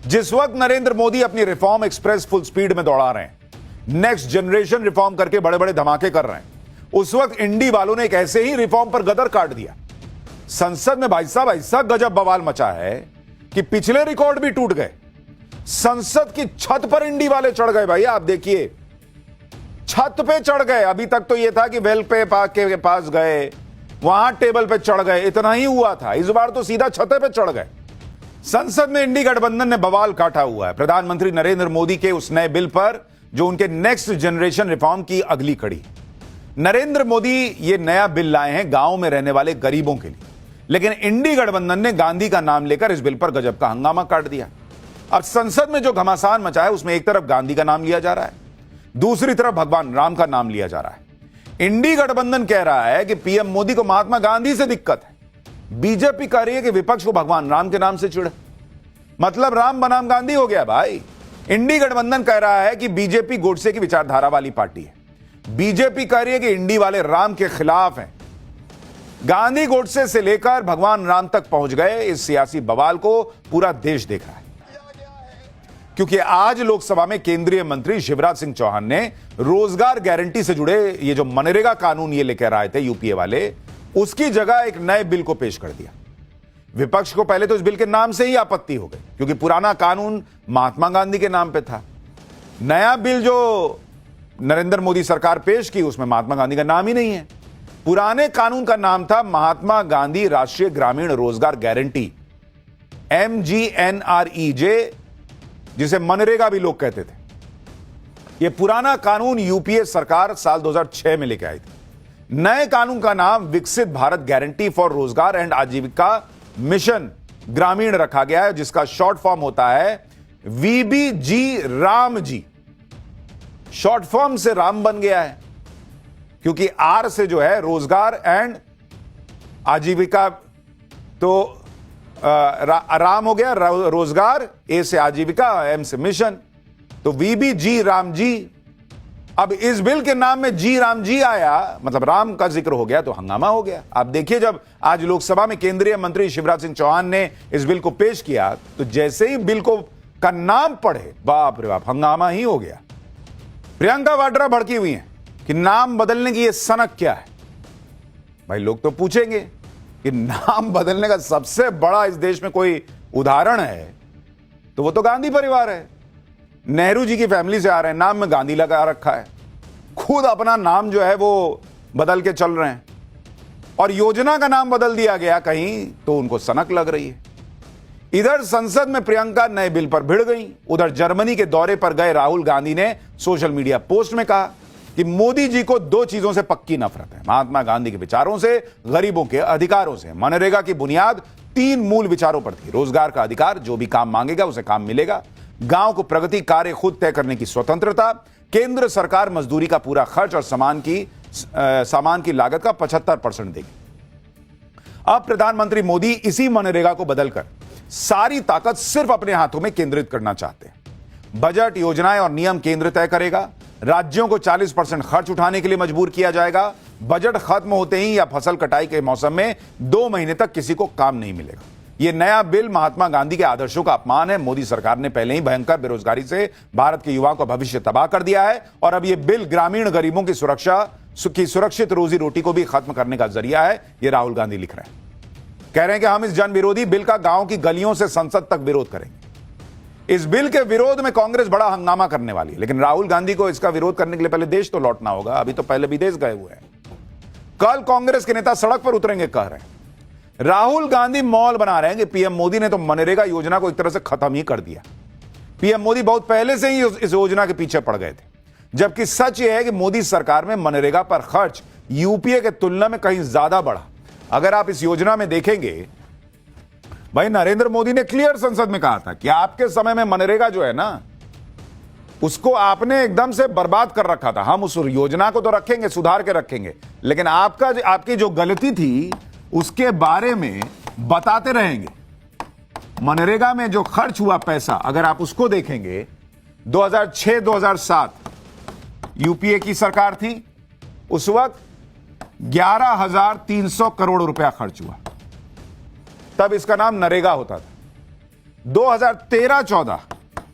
जिस वक्त नरेंद्र मोदी अपनी रिफॉर्म एक्सप्रेस फुल स्पीड में दौड़ा रहे हैं, नेक्स्ट जनरेशन रिफॉर्म करके बड़े बड़े धमाके कर रहे हैं, उस वक्त इंडी वालों ने एक ऐसे ही रिफॉर्म पर गदर काट दिया। संसद में भाई साहब ऐसा गजब बवाल मचा है कि पिछले रिकॉर्ड भी टूट गए। संसद की छत पर इंडी वाले चढ़ गए। भाई आप देखिए, छत पे चढ़ गए। अभी तक तो यह था कि वेल पे के पास गए, वहां टेबल पे चढ़ गए, इतना ही हुआ था। इस बार तो सीधा छते पे चढ़ गए। संसद में इंडी गठबंधन ने बवाल काटा हुआ है प्रधानमंत्री नरेंद्र मोदी के उस नए बिल पर जो उनके नेक्स्ट जनरेशन रिफॉर्म की अगली कड़ी। नरेंद्र मोदी ये नया बिल लाए हैं गांव में रहने वाले गरीबों के लिए, लेकिन इंडी गठबंधन ने गांधी का नाम लेकर इस बिल पर गजब का हंगामा काट दिया। अब संसद में जो घमासान मचा है उसमें एक तरफ गांधी का नाम लिया जा रहा है, दूसरी तरफ भगवान राम का नाम लिया जा रहा है। इंडी गठबंधन कह रहा है कि पीएम मोदी को महात्मा गांधी से दिक्कत है, बीजेपी कह रही है कि विपक्ष को भगवान राम के नाम से चिढ़। मतलब राम बनाम गांधी हो गया भाई। इंडी गठबंधन कह रहा है कि बीजेपी गोडसे की विचारधारा वाली पार्टी है, बीजेपी कह रही है कि इंडी वाले राम के खिलाफ हैं। गांधी गोडसे से लेकर भगवान राम तक पहुंच गए। इस सियासी बवाल को पूरा देश देख रहा है, क्योंकि आज लोकसभा में केंद्रीय मंत्री शिवराज सिंह चौहान ने रोजगार गारंटी से जुड़े ये जो मनरेगा कानून ये लेकर आए थे यूपीए वाले, उसकी जगह एक नए बिल को पेश कर दिया। विपक्ष को पहले तो इस बिल के नाम से ही आपत्ति हो गई, क्योंकि पुराना कानून महात्मा गांधी के नाम पे था। नया बिल जो नरेंद्र मोदी सरकार पेश की उसमें महात्मा गांधी का नाम ही नहीं है। पुराने कानून का नाम था महात्मा गांधी राष्ट्रीय ग्रामीण रोजगार गारंटी, MGNREJ, जिसे मनरेगा भी लोग कहते थे। यह पुराना कानून यूपीए सरकार साल 2006 में लेके आई थी। नए कानून का नाम विकसित भारत गारंटी फॉर रोजगार एंड आजीविका मिशन ग्रामीण रखा गया है, जिसका शॉर्ट फॉर्म होता है VBG Ram ji. Short form से राम बन गया है, क्योंकि आर से जो है रोजगार एंड आजीविका, तो राम हो गया रोजगार, ए से आजीविका, एम से मिशन, तो VBG राम जी। अब इस बिल के नाम में जी राम जी आया, मतलब राम का जिक्र हो गया, तो हंगामा हो गया। आप देखिए, जब आज लोकसभा में केंद्रीय मंत्री शिवराज सिंह चौहान ने इस बिल को पेश किया, तो जैसे ही बिल को का नाम पढ़े, बाप रे बाप, हंगामा ही हो गया। प्रियंका वाड्रा भड़की हुई हैं कि नाम बदलने की यह सनक क्या है। भाई लोग तो पूछेंगे कि नाम बदलने का सबसे बड़ा इस देश में कोई उदाहरण है तो वो तो गांधी परिवार है। नेहरू जी की फैमिली से आ रहे हैं, नाम में गांधी लगा रखा है, खुद अपना नाम जो है वो बदल के चल रहे हैं, और योजना का नाम बदल दिया गया कहीं तो उनको सनक लग रही है। इधर संसद में प्रियंका नए बिल पर भिड़ गई, उधर जर्मनी के दौरे पर गए राहुल गांधी ने सोशल मीडिया पोस्ट में कहा कि मोदी जी को दो चीजों से पक्की नफरत है, महात्मा गांधी के विचारों से, गरीबों के अधिकारों से। मनरेगा की बुनियाद 3 मूल विचारों पर थी: रोजगार का अधिकार, जो भी काम मांगेगा उसे काम मिलेगा; गांव को प्रगति कार्य खुद तय करने की स्वतंत्रता; केंद्र सरकार मजदूरी का पूरा खर्च और सामान की लागत का 75% देगी। अब प्रधानमंत्री मोदी इसी मनरेगा को बदलकर सारी ताकत सिर्फ अपने हाथों में केंद्रित करना चाहते हैं। बजट, योजनाएं और नियम केंद्र तय करेगा। राज्यों को 40% खर्च उठाने के लिए मजबूर किया जाएगा। बजट खत्म होते ही या फसल कटाई के मौसम में 2 महीने तक किसी को काम नहीं मिलेगा। यह नया बिल महात्मा गांधी के आदर्शों का अपमान है। मोदी सरकार ने पहले ही भयंकर बेरोजगारी से भारत के युवाओं का भविष्य तबाह कर दिया है, और अब यह बिल ग्रामीण गरीबों की सुरक्षित रोजी रोटी को भी खत्म करने का जरिया है। यह राहुल गांधी लिख रहे हैं, कह रहे हैं कि हम इस जन विरोधी बिल का गांव की गलियों से संसद तक विरोध करेंगे। इस बिल के विरोध में कांग्रेस बड़ा हंगामा करने वाली है, लेकिन राहुल गांधी को इसका विरोध करने के लिए पहले देश तो लौटना होगा। अभी तो पहले विदेश गए हुए हैं। कल कांग्रेस के नेता सड़क पर उतरेंगे, कह रहे हैं। राहुल गांधी मॉल बना रहे हैं कि पीएम मोदी ने तो मनरेगा योजना को एक तरह से खत्म ही कर दिया। पीएम मोदी बहुत पहले से ही इस योजना के पीछे पड़ गए थे, जबकि सच यह है कि मोदी सरकार में मनरेगा पर खर्च यूपीए के तुलना में कहीं ज्यादा बढ़ा। अगर आप इस योजना में देखेंगे, भाई नरेंद्र मोदी ने क्लियर संसद में कहा था कि आपके समय में मनरेगा जो है ना, उसको आपने एकदम से बर्बाद कर रखा था। हम उस योजना को तो रखेंगे, सुधार के रखेंगे, लेकिन आपकी जो गलती थी उसके बारे में बताते रहेंगे। मनरेगा में जो खर्च हुआ पैसा, अगर आप उसको देखेंगे, 2006-2007 यूपीए की सरकार थी, उस वक्त 11,300 करोड़ रुपया खर्च हुआ। तब इसका नाम नरेगा होता था। 2013-14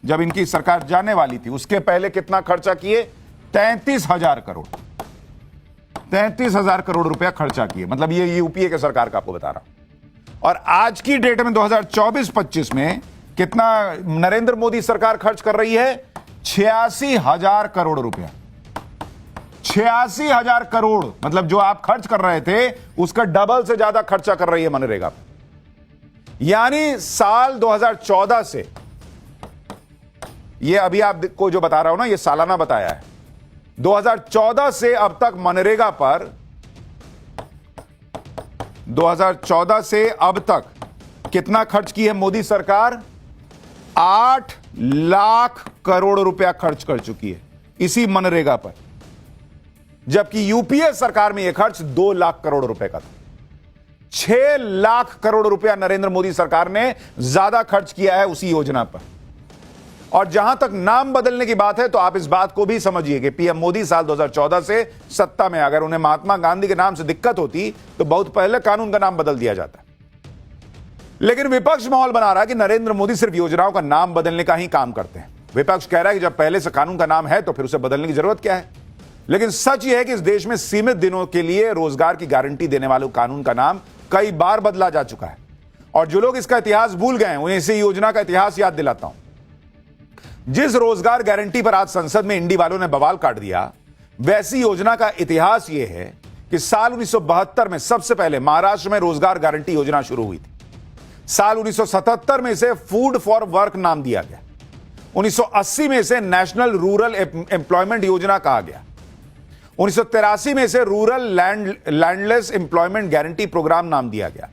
जब इनकी सरकार जाने वाली थी, उसके पहले कितना खर्चा किए? 33,000 करोड़। 33,000 करोड़ रुपया खर्चा किए। मतलब ये यूपीए के सरकार का आपको बता रहा हूं। और आज की डेट में 2024-25 में कितना नरेंद्र मोदी सरकार खर्च कर रही है? 86,000 करोड़ रुपया। 86,000 करोड़, मतलब जो आप खर्च कर रहे थे उसका डबल से ज्यादा खर्चा कर रही है मनरेगा पर। यानी साल 2014 से, ये अभी आपको जो बता रहा हूं ना, ये सालाना बताया है, 2014 से अब तक मनरेगा पर, 2014 से अब तक कितना खर्च की है मोदी सरकार? 8 लाख करोड़ रुपया खर्च कर चुकी है इसी मनरेगा पर, जबकि यूपीए सरकार में यह खर्च 2 लाख करोड़ रुपए का था। 6 लाख करोड़ रुपया नरेंद्र मोदी सरकार ने ज्यादा खर्च किया है उसी योजना पर। और जहां तक नाम बदलने की बात है, तो आप इस बात को भी समझिए कि पीएम मोदी साल 2014 से सत्ता में, अगर उन्हें महात्मा गांधी के नाम से दिक्कत होती तो बहुत पहले कानून का नाम बदल दिया जाता। लेकिन विपक्ष माहौल बना रहा है कि नरेंद्र मोदी सिर्फ योजनाओं का नाम बदलने का ही काम करते हैं। विपक्ष कह रहा है कि जब पहले से कानून का नाम है तो फिर उसे बदलने की जरूरत क्या है। लेकिन सच यह है कि इस देश में सीमित दिनों के लिए रोजगार की गारंटी देने वाले कानून का नाम कई बार बदला जा चुका है। और जो लोग इसका इतिहास भूल गए हैं, उन्हें इसी योजना का इतिहास याद दिलाता हूं। जिस रोजगार गारंटी पर आज संसद में इंडी वालों ने बवाल काट दिया, वैसी योजना का इतिहास यह है कि साल 1972 में सबसे पहले महाराष्ट्र में रोजगार गारंटी योजना शुरू हुई थी। साल 1977 में इसे फूड फॉर वर्क नाम दिया गया। 1980 में इसे नेशनल रूरल एम्प्लॉयमेंट योजना कहा गया। 1983 में इसे rural landless employment guarantee program नाम दिया गया।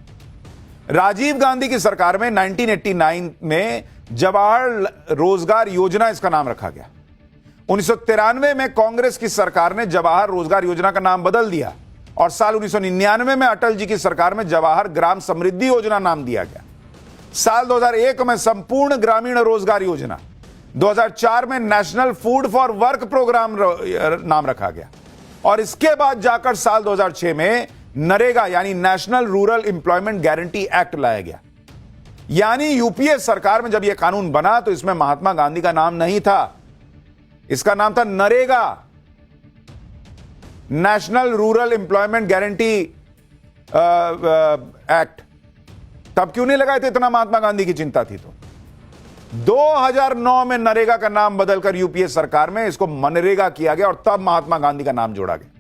राजीव गांधी की सरकार में 1989 में जवाहर रोजगार योजना इसका नाम रखा गया। 1993 में कांग्रेस की सरकार ने जवाहर रोजगार योजना का नाम बदल दिया और साल 1999 में अटल जी की सरकार में जवाहर ग्राम समृद्धि योजना नाम दिया गया। साल 2001 में संपूर्ण ग्रामीण रोजगार योजना, 2004 में national food for work program नाम रखा गया और इसके बाद जाकर साल 2006 में नरेगा यानी national rural employment guarantee act लाया गया। यानी यूपीए सरकार में जब यह कानून बना तो इसमें महात्मा गांधी का नाम नहीं था, इसका नाम था NREGA, national rural employment guarantee act. तब क्यों नहीं लगाए थे? इतना महात्मा गांधी की चिंता थी तो। 2009 में नरेगा का नाम बदलकर यूपीए सरकार में इसको मनरेगा किया गया और तब महात्मा गांधी का नाम जोड़ा गया।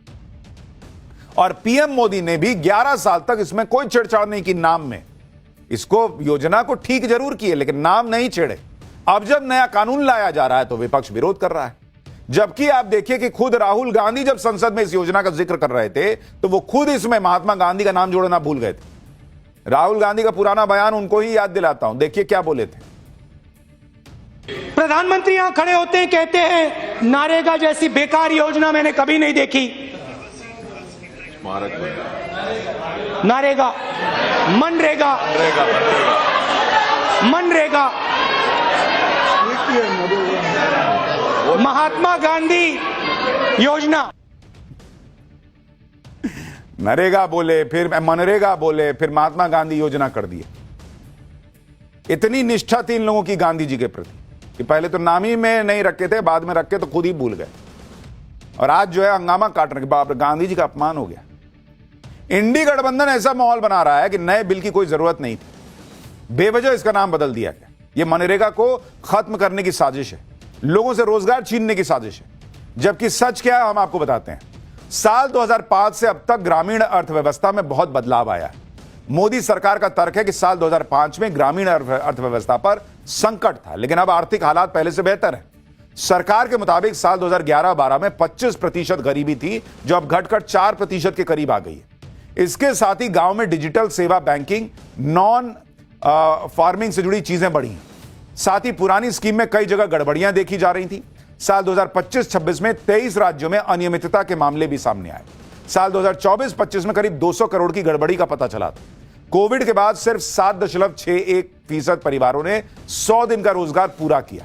और पीएम मोदी ने भी 11 साल तक इसमें कोई छेड़छाड़ नहीं की नाम में। इसको योजना को ठीक जरूर किए लेकिन नाम नहीं छेड़े। अब जब नया कानून लाया जा रहा है तो विपक्ष विरोध कर रहा है। जबकि आप देखिए कि खुद राहुल गांधी जब संसद में इस योजना का जिक्र कर रहे थे तो वो खुद इसमें महात्मा गांधी का नाम जोड़ना भूल गए थे। राहुल गांधी का पुराना बयान उनको ही याद दिलाता हूं, देखिए क्या बोले थे। प्रधानमंत्री यहां खड़े होते हैं, कहते हैं नारेगा जैसी बेकार योजना मैंने कभी नहीं देखी। नारेगा, मनरेगा, मनरेगा, महात्मा गांधी योजना। नरेगा बोले, फिर मनरेगा बोले, फिर महात्मा गांधी योजना कर दिए। इतनी निष्ठा थी इन लोगों की गांधी जी के प्रति कि पहले तो नाम ही में नहीं रखे थे, बाद में रखे तो खुद ही भूल गए। और आज जो है हंगामा काटने के बाप रे, गांधी जी का अपमान हो गया। इंडी गठबंधन ऐसा माहौल बना रहा है कि नए बिल की कोई जरूरत नहीं थी, बेवजह इसका नाम बदल दिया गया। यह मनरेगा को खत्म करने की साजिश है, लोगों से रोजगार छीनने की साजिश है। जबकि सच क्या है हम आपको बताते हैं। साल 2005 से अब तक ग्रामीण अर्थव्यवस्था में बहुत बदलाव आया है। मोदी सरकार का तर्क है कि साल 2005 में ग्रामीण अर्थव्यवस्था पर संकट था, लेकिन अब आर्थिक हालात पहले से बेहतर है। सरकार के मुताबिक साल 2011-12 में 25% गरीबी थी, जो अब घटकर 4% के करीब आ गई है। इसके साथ ही गांव में डिजिटल सेवा, बैंकिंग, नॉन फार्मिंग से जुड़ी चीजें बढ़ी हैं। साथ ही पुरानी स्कीम में कई जगह गड़बड़ियां देखी जा रही थी। साल 2025-26 में 23 राज्यों में अनियमितता के मामले भी सामने आए। साल 2024-25 में करीब 200 करोड़ की गड़बड़ी का पता चला था। कोविड के बाद सिर्फ 7.61% परिवारों ने 100 दिन का रोजगार पूरा किया।